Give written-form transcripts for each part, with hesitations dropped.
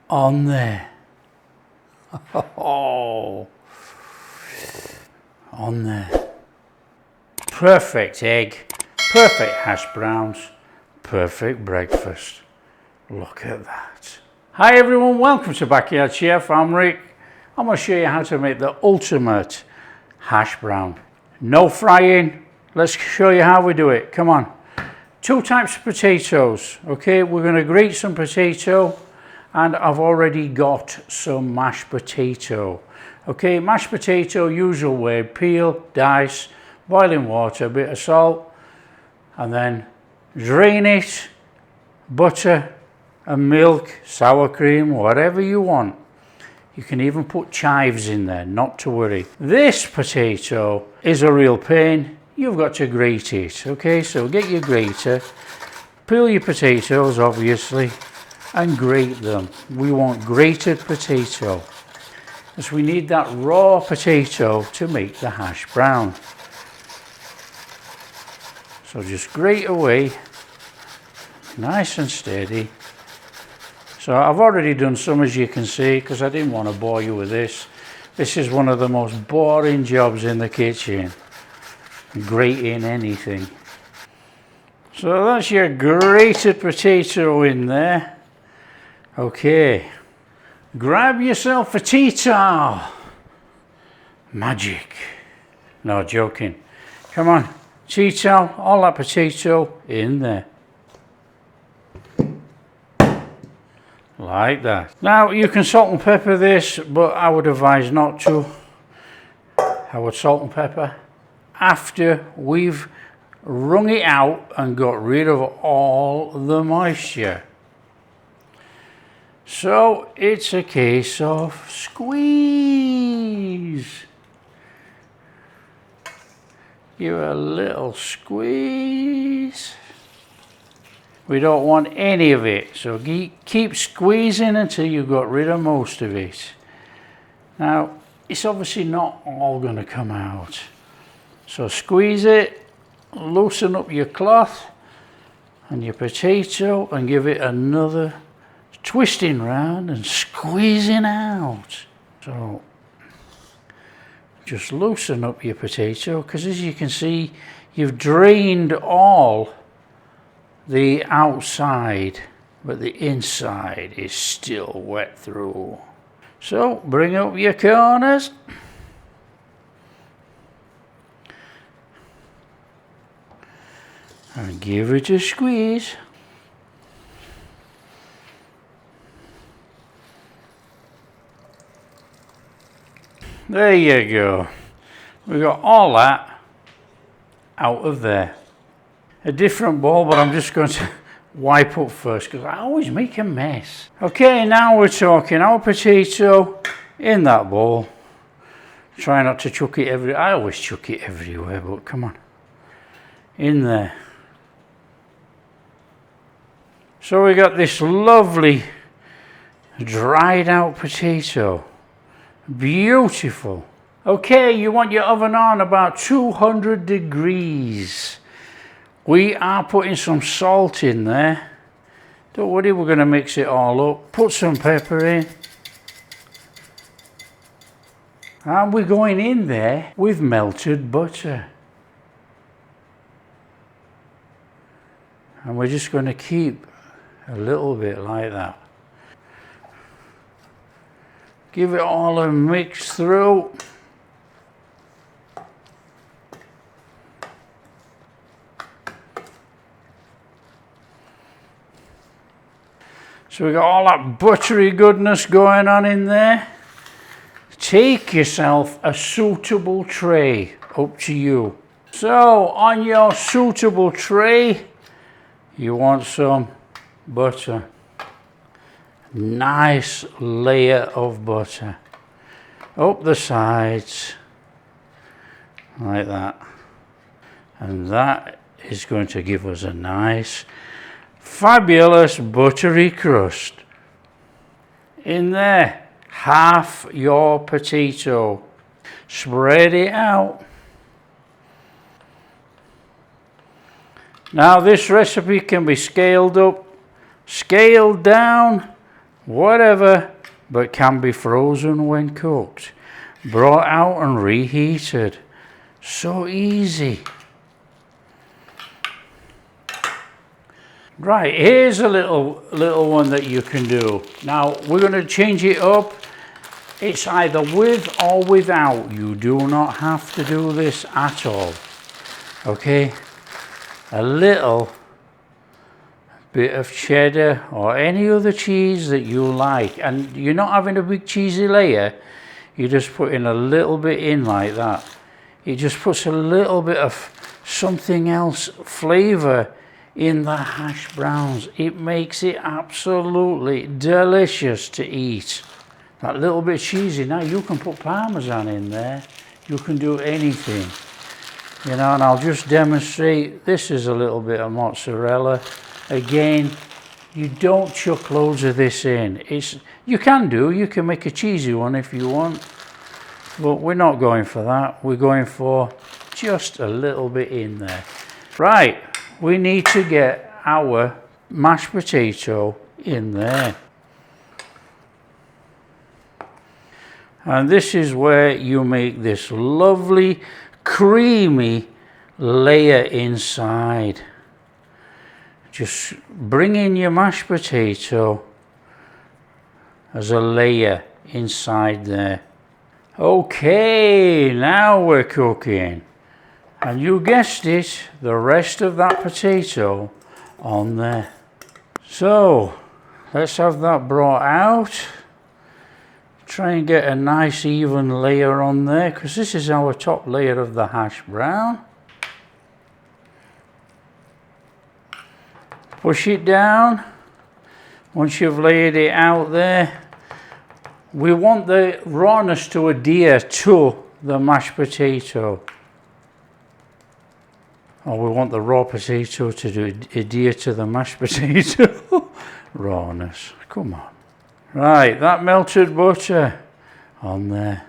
on there. Oh, on there. Perfect egg, perfect hash browns, perfect breakfast. Look at that. Hi everyone, welcome to Backyard Chef. I'm Rick. I'm going to show you how to make the ultimate hash brown. No frying. Let's show you how we do it. Come on. 2 types of potatoes. Okay, we're going to grate some potato, and I've already got some mashed potato. Okay, mashed potato, usual way: peel, dice, boiling water, a bit of salt, and then drain it, butter and milk, sour cream, whatever you want. You can even put chives in there, not to worry. This potato is a real pain. You've got to grate it. Okay, so get your grater, peel your potatoes obviously, and grate them. We want grated potato, because we need that raw potato to make the hash brown. So just grate away, nice and steady. So I've already done some, as you can see, because I didn't want to bore you with this. This is one of the most boring jobs in the kitchen, grating anything. So that's your grated potato in there. Okay, grab yourself a tea towel. Magic. No, joking. Come on, tea towel, all that potato in there. Like that. Now you can salt and pepper this, but I would advise not to. I would salt and pepper after we've wrung it out and got rid of all the moisture. So it's a case of squeeze. Give it a little squeeze. We don't want any of it, so keep squeezing until you've got rid of most of it. Now, it's obviously not all going to come out. So squeeze it, loosen up your cloth and your potato, and give it another twisting round and squeezing out. So just loosen up your potato, because as you can see, you've drained all the outside, but the inside is still wet through. So bring up your corners. And give it a squeeze. There you go. We got all that out of there. A different bowl, but I'm just going to wipe up first, because I always make a mess. Okay, now we're talking. Our potato in that bowl. Try not to chuck it everywhere. I always chuck it everywhere, but come on. In there. So we got this lovely dried out potato. Beautiful. Okay, you want your oven on about 200 degrees. We are putting some salt in there. Don't worry, we're going to mix it all up. Put some pepper in. And we're going in there with melted butter. And we're just going to keep a little bit like that. Give it all a mix through. So we got all that buttery goodness going on in there. Take yourself a suitable tray, up to you. So on your suitable tray, you want some butter. Nice layer of butter up the sides like that, and that is going to give us a nice fabulous buttery crust. In there, half your potato, spread it out. Now this recipe can be scaled up, scaled down, whatever, but can be frozen when cooked, brought out and reheated. So easy. Right, here's a little one that you can do. Now we're going to change it up. It's either with or without. You do not have to do this at all. Okay, a little bit of cheddar or any other cheese that you like, and you're not having a big cheesy layer. You just put in a little bit in like that. It just puts a little bit of something else flavor in the hash browns. It makes it absolutely delicious to eat. That little bit cheesy. Now you can put Parmesan in there. You can do anything. You know, and I'll just demonstrate. This is a little bit of mozzarella. Again, you don't chuck loads of this in. You can make a cheesy one if you want, but we're not going for that. We're going for just a little bit in there. Right, we need to get our mashed potato in there. And this is where you make this lovely creamy layer inside. Just bring in your mashed potato as a layer inside there. Okay, now we're cooking. And you guessed it, the rest of that potato on there. So let's have that brought out. Try and get a nice even layer on there, because this is our top layer of the hash brown. Push it down. Once you've laid it out there, we want the rawness to adhere to the mashed potato. Or we want the raw potato to adhere to the mashed potato. Rawness, come on. Right, that melted butter on there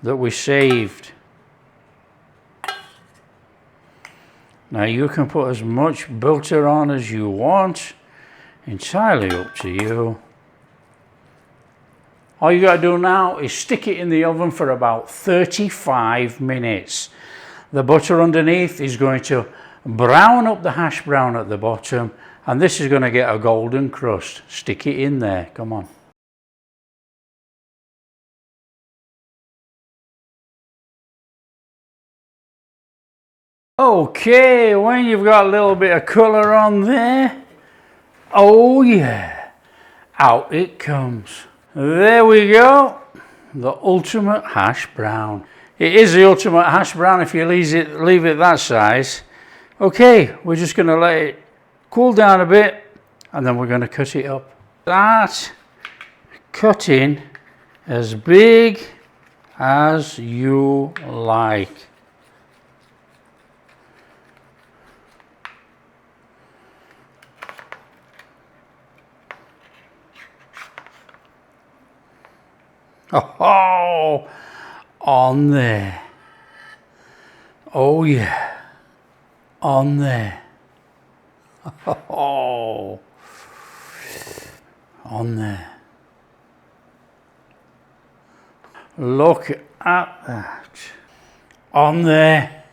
that we saved. Now you can put as much butter on as you want, entirely up to you. All you got to do now is stick it in the oven for about 35 minutes. The butter underneath is going to brown up the hash brown at the bottom, and this is going to get a golden crust. Stick it in there, come on. Okay, when you've got a little bit of colour on there, oh yeah, out it comes. There we go, the ultimate hash brown. It is the ultimate hash brown if you leave it that size. Okay, we're just going to let it cool down a bit, and then we're going to cut it up. Start cutting as big as you like. Oh, on there. Oh yeah, on there. Oh, on there. Look at that. On there,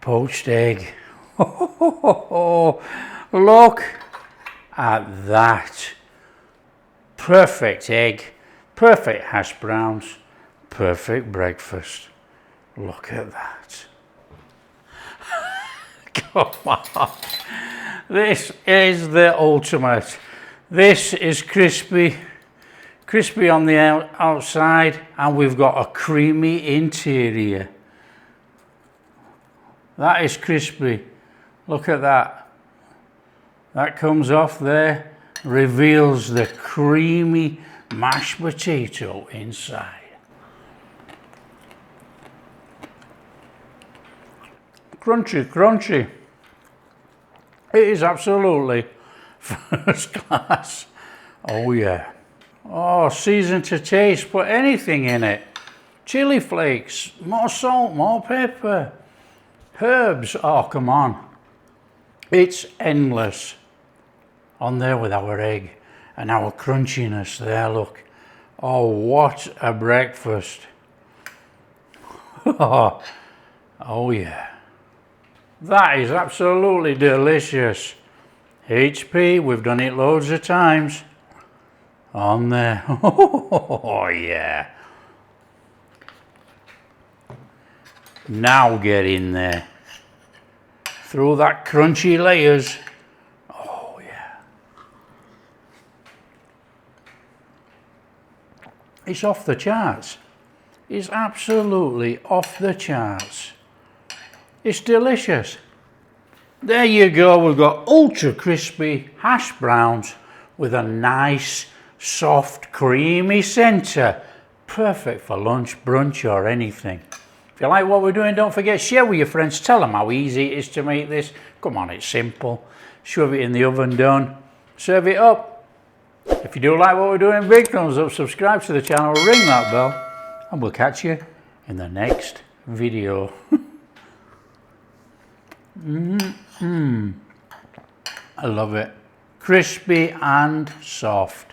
poached egg. Oh, look at that. Perfect egg. Perfect hash browns, perfect breakfast. Look at that. Come on. This is the ultimate. This is crispy on the outside, and we've got a creamy interior. That is crispy. Look at that. That comes off there, reveals the creamy mashed potato inside. Crunchy, crunchy. It is absolutely first class. Oh yeah. Oh, season to taste. Put anything in it. Chili flakes, more salt, more pepper, herbs. Oh, come on. It's endless. on there with our egg and our crunchiness there, look. Oh, what a breakfast. Oh yeah. That is absolutely delicious. HP, we've done it loads of times. On there. Oh yeah. Now get in there. Through that crunchy layers. Oh yeah. It's off the charts. It's absolutely off the charts. It's delicious. There you go, we've got ultra crispy hash browns with a nice, soft, creamy centre. Perfect for lunch, brunch or anything. If you like what we're doing, don't forget, share with your friends, tell them how easy it is to make this. Come on, it's simple. Shove it in the oven, done. Serve it up. If you do like what we're doing, big thumbs up, subscribe to the channel, ring that bell, and we'll catch you in the next video. I love it. Crispy and soft.